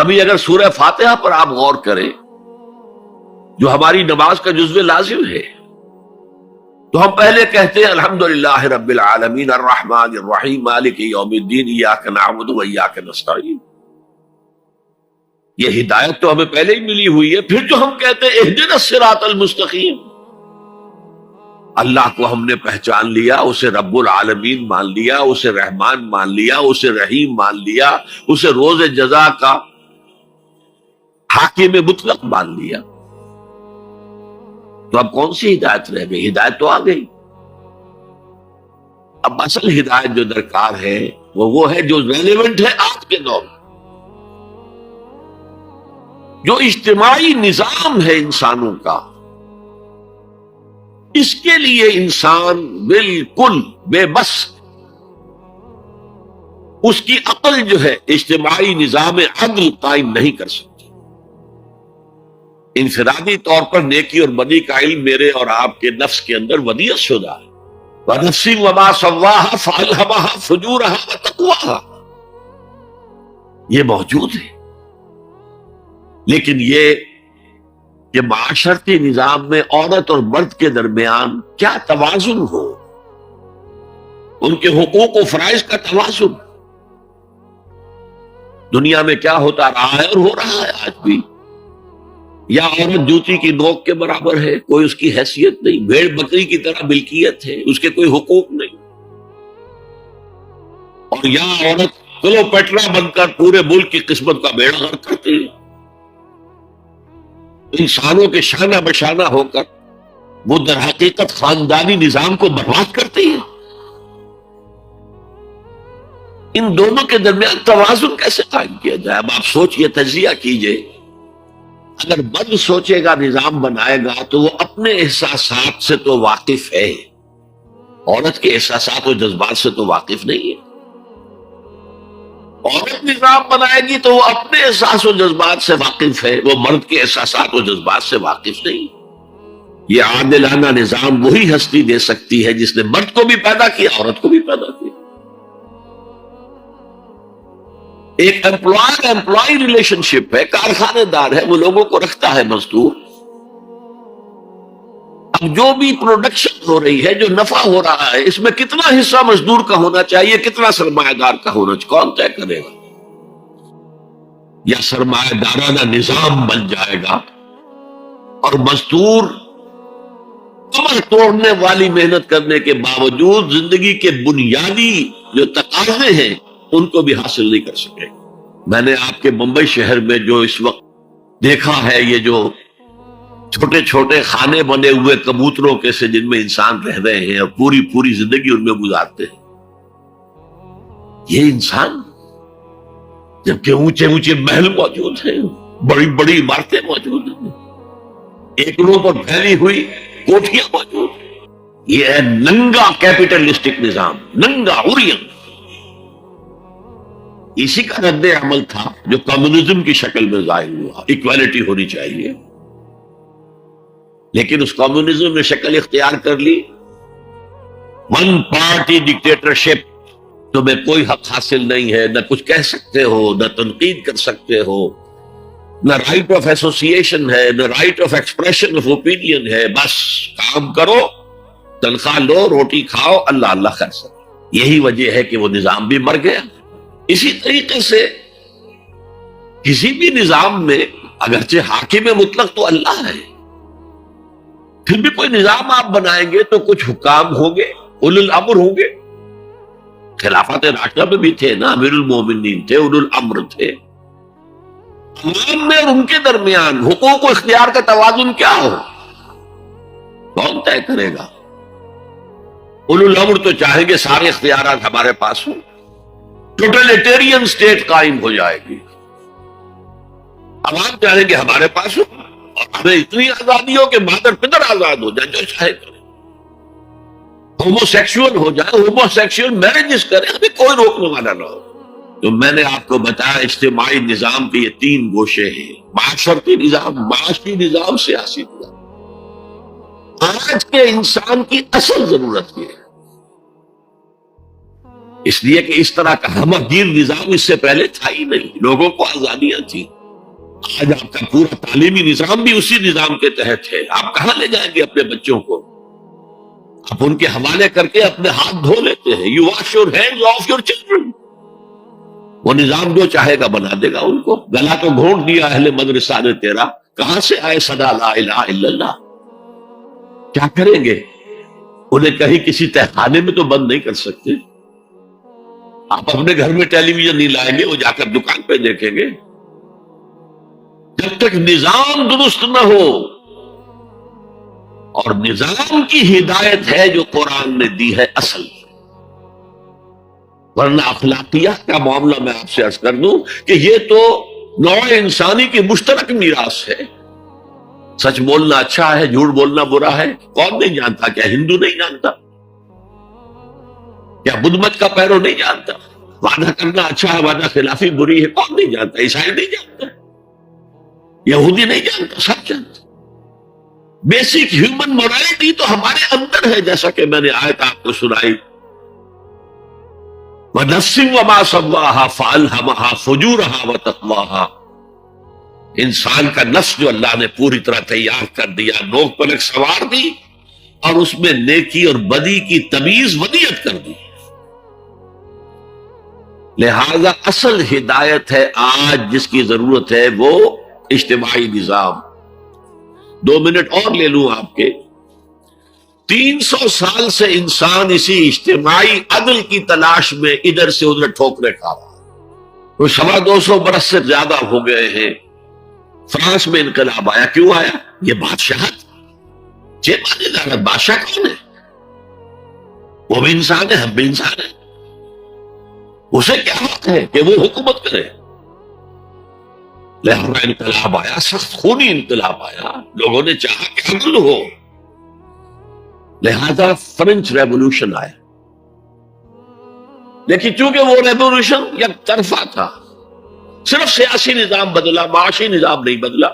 ابھی اگر سورہ فاتحہ پر آپ غور کریں جو ہماری نماز کا جزو لازم ہے، تو ہم پہلے کہتے ہیں الحمدللہ رب العالمین الرحمن الرحیم مالک یوم الدین ایاک نعبد و ایاک نستعین. یہ ہدایت تو ہمیں پہلے ہی ملی ہوئی ہے. پھر جو ہم کہتے ہیں اہدنا الصراط المستقیم، اللہ کو ہم نے پہچان لیا، اسے رب العالمین مان لیا، اسے رحمان مان لیا، اسے رحیم مان لیا، اسے روز جزا کا حاکم مطلق مان لیا، تو اب کون سی ہدایت رہ گئی؟ ہدایت تو آ گئی. اب اصل ہدایت جو درکار ہے وہ ہے جو ریلیونٹ ہے آج کے دور میں. جو اجتماعی نظام ہے انسانوں کا، اس کے لیے انسان بالکل بے بس، اس کی عقل جو ہے اجتماعی نظام عدل قائم نہیں کر سکتی. انفرادی طور پر نیکی اور بدی کا علم میرے اور آپ کے نفس کے اندر ودیعت شدہ ہے. وَنَفْسٍ وَمَا سَوَّاهَا فَأَلْهَمَهَا فُجُورَهَا وَتَقْوَاهَا، یہ موجود ہے. لیکن یہ کہ معاشرتی نظام میں عورت اور مرد کے درمیان کیا توازن ہو، ان کے حقوق و فرائض کا توازن. دنیا میں کیا ہوتا رہا ہے اور ہو رہا ہے آج بھی، یا عورت جوتی کی نوک کے برابر ہے، کوئی اس کی حیثیت نہیں، بھیڑ بکری کی طرح ملکیت ہے، اس کے کوئی حقوق نہیں. اور یا عورت کلوپیٹرا بن کر پورے ملک کی قسمت کا بیڑا غرق کرتی ہے، انسانوں کے شانہ بشانہ ہو کر وہ در حقیقت خاندانی نظام کو برباد کرتی ہے. ان دونوں کے درمیان توازن کیسے قائم کیا جائے؟ اب آپ سوچئے، تجزیہ کیجئے. اگر مرد سوچے گا، نظام بنائے گا، تو وہ اپنے احساسات سے تو واقف ہے، عورت کے احساسات و جذبات سے تو واقف نہیں ہے. عورت نظام بنائے گی تو وہ اپنے احساس و جذبات سے واقف ہے، وہ مرد کے احساسات و جذبات سے واقف نہیں. یہ عادلانہ نظام وہی ہستی دے سکتی ہے جس نے مرد کو بھی پیدا کیا، عورت کو بھی پیدا کیا. ایک امپلائی ریلیشن شپ ہے، کارخانے دار ہے، وہ لوگوں کو رکھتا ہے مزدور. اب جو بھی پروڈکشن ہو رہی ہے، جو نفع ہو رہا ہے، اس میں کتنا حصہ مزدور کا ہونا چاہیے، کتنا سرمایہ دار کا ہونا چاہیے، کون طے کرے گا؟ یا سرمایہ دارانہ نظام بن جائے گا اور مزدور کمر توڑنے والی محنت کرنے کے باوجود زندگی کے بنیادی جو تقاضے ہیں ان کو بھی حاصل نہیں کر سکے. میں نے آپ کے ممبئی شہر میں جو اس وقت دیکھا ہے، یہ جو چھوٹے چھوٹے خانے بنے ہوئے کبوتروں کے سے جن میں انسان رہ رہے ہیں اور پوری زندگی ان میں گزارتے ہیں، یہ انسان، جبکہ اونچے اونچے محل موجود ہیں، بڑی بڑی عمارتیں موجود ہیں، ایکڑوں پر پھیلی ہوئی کوٹھیاں موجود ہیں، یہ ہے ننگا کیپٹلسٹک نظام، ننگا اورین. اسی کا رد عمل تھا جو کمیونزم کی شکل میں ظاہر ہوا. ایکوالٹی ہونی چاہیے، لیکن اس کمیونزم نے شکل اختیار کر لی ون پارٹی ڈکٹیٹرشپ. تمہیں کوئی حق حاصل نہیں ہے، نہ کچھ کہہ سکتے ہو، نہ تنقید کر سکتے ہو، نہ رائٹ آف ایسوسیشن ہے، نہ right of expression of opinion ہے. بس کام کرو، تنخواہ لو، روٹی کھاؤ، اللہ اللہ خیر سکے. یہی وجہ ہے کہ وہ نظام بھی مر گیا. اسی طریقے سے کسی بھی نظام میں اگرچہ حاکم مطلق تو اللہ ہے، پھر بھی کوئی نظام آپ بنائیں گے تو کچھ حکام ہوں گے، اولو الامر ہوں گے. خلافت راشدہ میں بھی تھے نا، امیر المومنین تھے، اولو الامر تھے. عوام میں اور ان کے درمیان حقوق و اختیار کا توازن کیا ہو، کون طے کرے گا؟ اولو الامر تو چاہیں گے سارے اختیارات ہمارے پاس ہوں، ٹوٹلیٹیرین سٹیٹ قائم ہو جائے گی. عوام چاہیں گے ہمارے پاس ہو اور ہمیں اتنی آزادی ہو کہ مادر پدر آزاد ہو جائے، جو چاہے کرے. ہومو سیکشول ہو جائے، ہومو سیکشول میرجز کرے، ہمیں کوئی روکنے والا نہ ہو. تو میں نے آپ کو بتایا اجتماعی نظام کے یہ 3 گوشے ہیں: معاشرتی نظام، معاشی نظام، سیاسی نظام. آج کے انسان کی اصل ضرورت یہ ہے، اس لیے کہ اس طرح کا ہمہ گیر نظام اس سے پہلے تھا ہی نہیں. لوگوں کو آزادیاں تھیں، آج آپ کا پورا تعلیمی نظام بھی اسی نظام کے تحت ہے. آپ کہاں لے جائیں گے اپنے بچوں کو؟ آپ ان کے حوالے کر کے اپنے ہاتھ دھو لیتے ہیں. You wash your hands of your children. وہ نظام جو چاہے گا بنا دے گا ان کو. گلا تو گھونٹ دیا اہل مدرسہ نے تیرا. کہاں سے آئے صدا لا الہ الا اللہ؟ کیا کریں گے؟ انہیں کہیں کسی تہخانے میں تو بند نہیں کر سکتے. آپ اپنے گھر میں ٹیلی ویژن نہیں لائیں گے، وہ جا کر دکان پہ دیکھیں گے. جب تک نظام درست نہ ہو، اور نظام کی ہدایت ہے جو قرآن نے دی ہے اصل، ورنہ اخلاقیات کا معاملہ میں آپ سے عرض کر دوں کہ یہ تو نوع انسانی کی مشترک میراث ہے. سچ بولنا اچھا ہے، جھوٹ بولنا برا ہے. کون نہیں جانتا؟ کیا ہندو نہیں جانتا؟ کیا بدھ مت کا پیرو نہیں جانتا؟ وعدہ کرنا اچھا ہے، وعدہ خلافی بری ہے. کون نہیں جانتا؟ عیسائی نہیں جانتا، یہودی نہیں جانتا، سب جانتا. بیسک ہیومن مورالٹی تو ہمارے اندر ہے، جیسا کہ میں نے آیت آپ کو سنائی. وَنَفْسٍ وَمَا سَوَّاهَا فَأَلْهَمَهَا فُجُورَهَا وَتَقْوَاهَا. انسان کا نفس جو اللہ نے پوری طرح تیار کر دیا، نوک پلک سوار دی، اور اس میں نیکی اور بدی کی تمیز ودیت کر دی. لہذا اصل ہدایت ہے آج جس کی ضرورت ہے وہ اجتماعی نظام. 2 منٹ اور لے لوں آپ کے. 300 سال سے انسان اسی اجتماعی عدل کی تلاش میں ادھر سے ادھر ٹھوکرے کھا رہا ہے. وہ 250 برس سے زیادہ ہو گئے ہیں. فرانس میں انقلاب آیا. کیوں آیا؟ یہ بادشاہت. بادشاہ کون ہے؟ وہ بھی انسان ہے، ہم بھی انسان ہیں. اسے کیا حق ہے کہ وہ حکومت کرے؟ لہذا انقلاب آیا، سخت خونی انقلاب آیا. لوگوں نے چاہا کہ عدل ہو، لہذا فرینچ ریولوشن آیا. لیکن چونکہ وہ ریولوشن یک طرفہ تھا، صرف سیاسی نظام بدلا، معاشی نظام نہیں بدلا.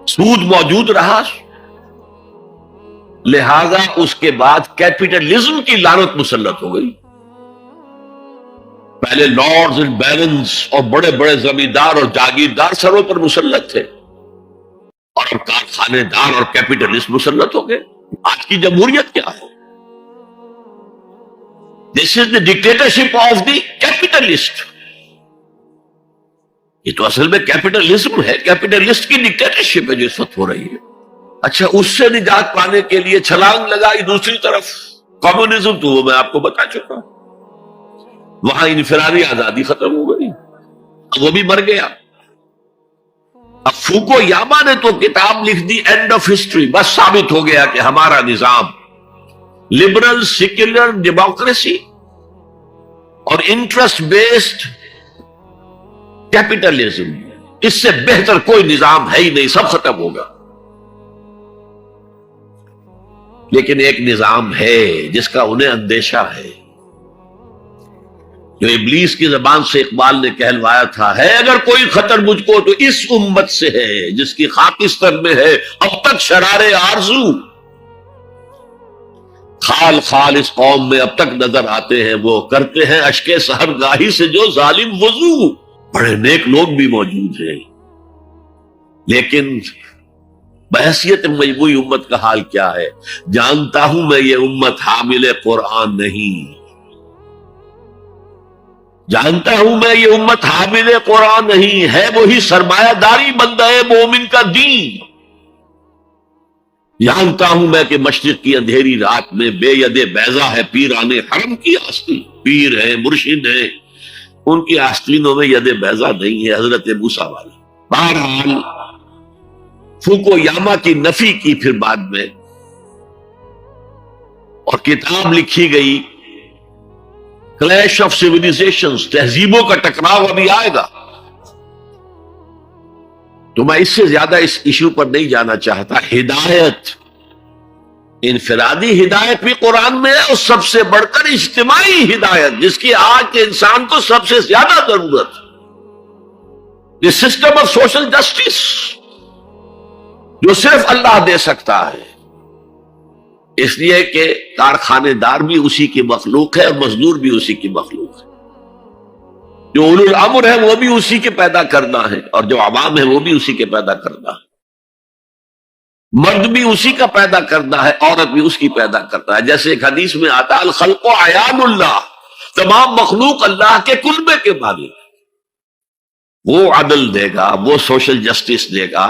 سود موجود رہا. لہذا اس کے بعد کیپٹلزم کی لعنت مسلط ہو گئی. پہلے لارڈز اینڈ بیرنز اور بڑے بڑے زمیندار اور جاگیردار سروں پر مسلط تھے، اور اب کارخانے دار اور کیپٹلسٹ مسلط ہو گئے. آج کی جمہوریت کیا ہے؟ دس از دی ڈکٹیٹرشپ آف دی کیپٹلسٹ. یہ تو اصل میں کیپٹلزم ہے، کیپٹلسٹ کی ڈکٹیٹرشپ ہے جو اس وقت ہو رہی ہے. اچھا، اس سے نجات پانے کے لیے چھلانگ لگائی دوسری طرف کمیونزم. تو وہ میں آپ کو بتا چکا ہوں. وہاں انفرادی آزادی ختم ہو گئی، وہ بھی مر گیا. اب فوکو یاما نے تو کتاب لکھ دی اینڈ آف ہسٹری. بس ثابت ہو گیا کہ ہمارا نظام لبرل سیکولر ڈیموکریسی اور انٹرسٹ بیسڈ کیپٹلزم، اس سے بہتر کوئی نظام ہے ہی نہیں، سب ختم ہوگا. لیکن ایک نظام ہے جس کا انہیں اندیشہ ہے، جو ابلیس کی زبان سے اقبال نے کہلوایا تھا، ہے اگر کوئی خطر مجھ کو تو اس امت سے ہے جس کی خاکستر میں ہے اب تک شرارے آرزو. خال خال اس قوم میں اب تک نظر آتے ہیں، وہ کرتے ہیں اشک سحر گاہی سے جو ظالم وضو. بڑے نیک لوگ بھی موجود ہیں، لیکن بحیثیت مجموعی امت کا حال کیا ہے؟ جانتا ہوں میں یہ امت حامل قرآن نہیں، جانتا ہوں میں یہ امت حامل قرآن نہیں ہے. وہی سرمایہ داری بندہ مومن کا دین. جانتا ہوں میں کہ مشرق کی اندھیری رات میں بے ید بیضا ہے پیران حرم کی آستین. پیر ہیں، مرشد ہیں، ان کی آستینوں میں ید بیضا نہیں ہے، حضرت موسیٰ والا. بہرحال فوکو یاما کی نفی کی پھر بعد میں، اور کتاب لکھی گئی کلیش آف سیویلائزیشنز، تہذیبوں کا ٹکراؤ ابھی آئے گا. تو میں اس سے زیادہ اس ایشو پر نہیں جانا چاہتا. ہدایت، انفرادی ہدایت بھی قرآن میں ہے، اور سب سے بڑھ کر اجتماعی ہدایت جس کی آج کے انسان کو سب سے زیادہ ضرورت. یہ سسٹم آف سوشل جسٹس جو صرف اللہ دے سکتا ہے، اس لیے کہ کارخانے دار بھی اسی کی مخلوق ہے اور مزدور بھی اسی کی مخلوق ہے. جو اولو الامر ہے وہ بھی اسی کے پیدا کرنا ہے، اور جو عوام ہے وہ بھی اسی کے پیدا کرنا ہے۔ مرد بھی اسی کا پیدا کرنا ہے، عورت بھی اس کی پیدا کرنا ہے۔ جیسے ایک حدیث میں آتا الخلق عیان اللہ، تمام مخلوق اللہ کے کلبے کے مالک، وہ عدل دے گا، وہ سوشل جسٹس دے گا